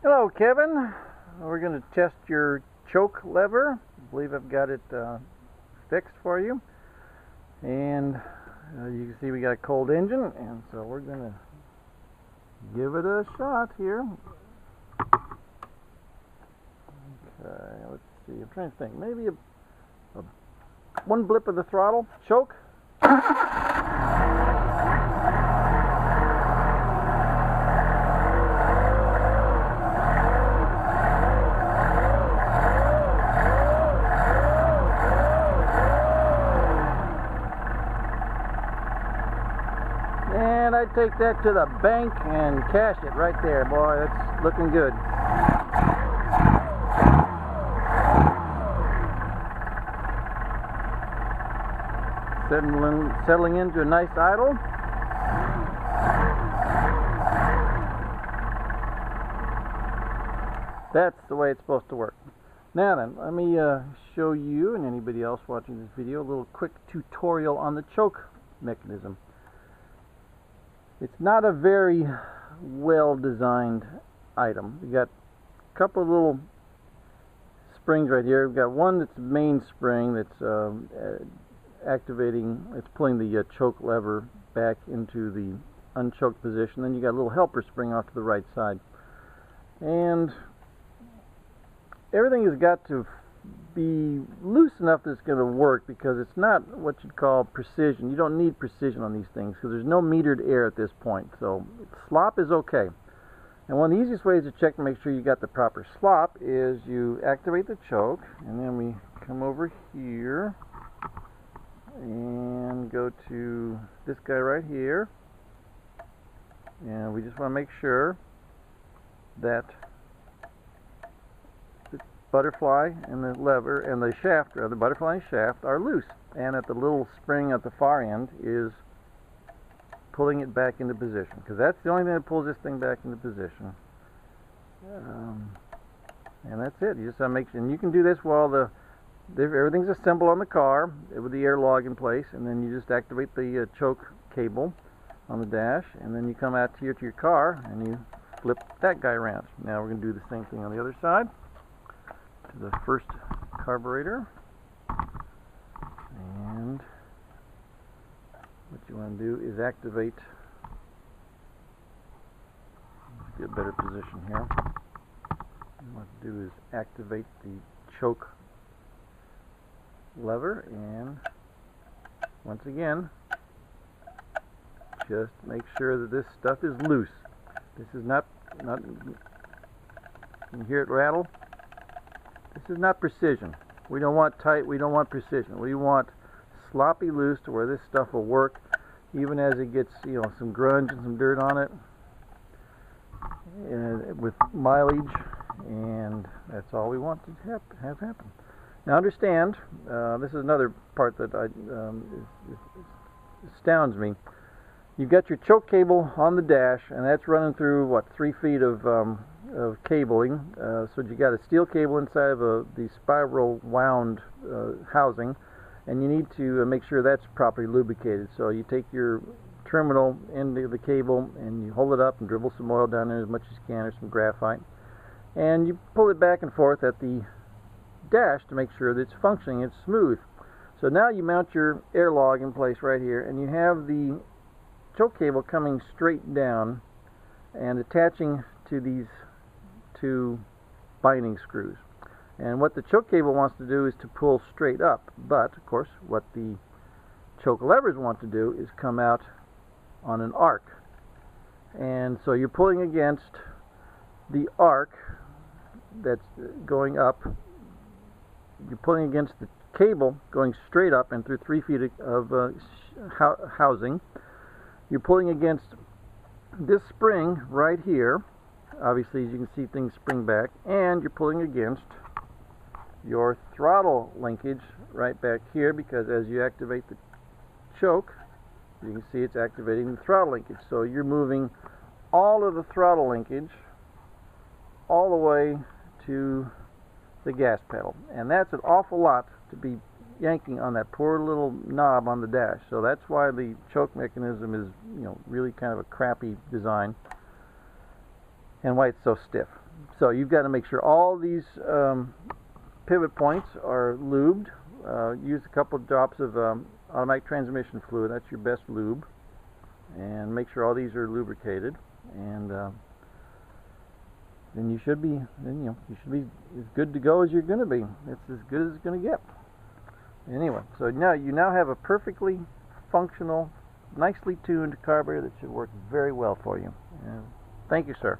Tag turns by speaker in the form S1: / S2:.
S1: Hello, Kevin. We're going to test your choke lever. I believe I've got it fixed for you. And you can see we got a cold engine, and so we're going to give it a shot here. Okay, let's see. I'm trying to think. Maybe one blip of the throttle. Choke. And I'd take that to the bank and cash it right there, boy. That's looking good. Settling into a nice idle. That's the way it's supposed to work. Now then, let me show you and anybody else watching this video a little quick tutorial on the choke mechanism. It's not a very well designed item. You got a couple of little springs right here. We've got one that's the main spring that's activating, it's pulling the choke lever back into the unchoked position. Then you got a little helper spring off to the right side. And everything has got to be loose enough that it's going to work, because it's not what you'd call precision. You don't need precision on these things because there's no metered air at this point. So slop is okay. And one of the easiest ways to check to make sure you got the proper slop is you activate the choke, and then we come over here and go to this guy right here, and we just want to make sure that butterfly and the lever and the shaft, or the butterfly and shaft, are loose, and that the little spring at the far end is pulling it back into position, because that's the only thing that pulls this thing back into position. And that's it. You just make sure, and you can do this while everything's assembled on the car with the air log in place, and then you just activate the choke cable on the dash, and then you come out here to your car and you flip that guy around. Now we're going to do the same thing on the other side. To the first carburetor, and what you want to do is activate. Let's get a better position here. What you want to do is activate the choke lever, and once again, just make sure that this stuff is loose. This is not you can hear it rattle. This is not precision. We don't want tight, we don't want precision. We want sloppy loose to where this stuff will work even as it gets, some grunge and some dirt on it, with mileage, and that's all we want to have happen. Now understand, this is another part that astounds me. You've got your choke cable on the dash, and that's running through, what, 3 feet of cabling. So you got a steel cable inside of the spiral wound housing, and you need to make sure that's properly lubricated. So you take your terminal end of the cable and you hold it up and dribble some oil down there as much as you can, or some graphite, and you pull it back and forth at the dash to make sure that it's functioning, it's smooth. So now you mount your air log in place right here, and you have the choke cable coming straight down and attaching to these 2 binding screws. And what the choke cable wants to do is to pull straight up, but of course what the choke levers want to do is come out on an arc. And so you're pulling against the arc that's going up. You're pulling against the cable going straight up and through 3 feet of housing. You're pulling against this spring right here. Obviously, as you can see, things spring back, and you're pulling against your throttle linkage right back here, because as you activate the choke, you can see it's activating the throttle linkage. So you're moving all of the throttle linkage all the way to the gas pedal, and that's an awful lot to be yanking on that poor little knob on the dash. So that's why the choke mechanism is, really kind of a crappy design, and why it's so stiff. So you've got to make sure all these pivot points are lubed. Use a couple of drops of automatic transmission fluid. That's your best lube. And make sure all these are lubricated. And then you should be, you should be as good to go as you're going to be. It's as good as it's going to get. Anyway, so now you have a perfectly functional, nicely tuned carburetor that should work very well for you. Thank you, sir.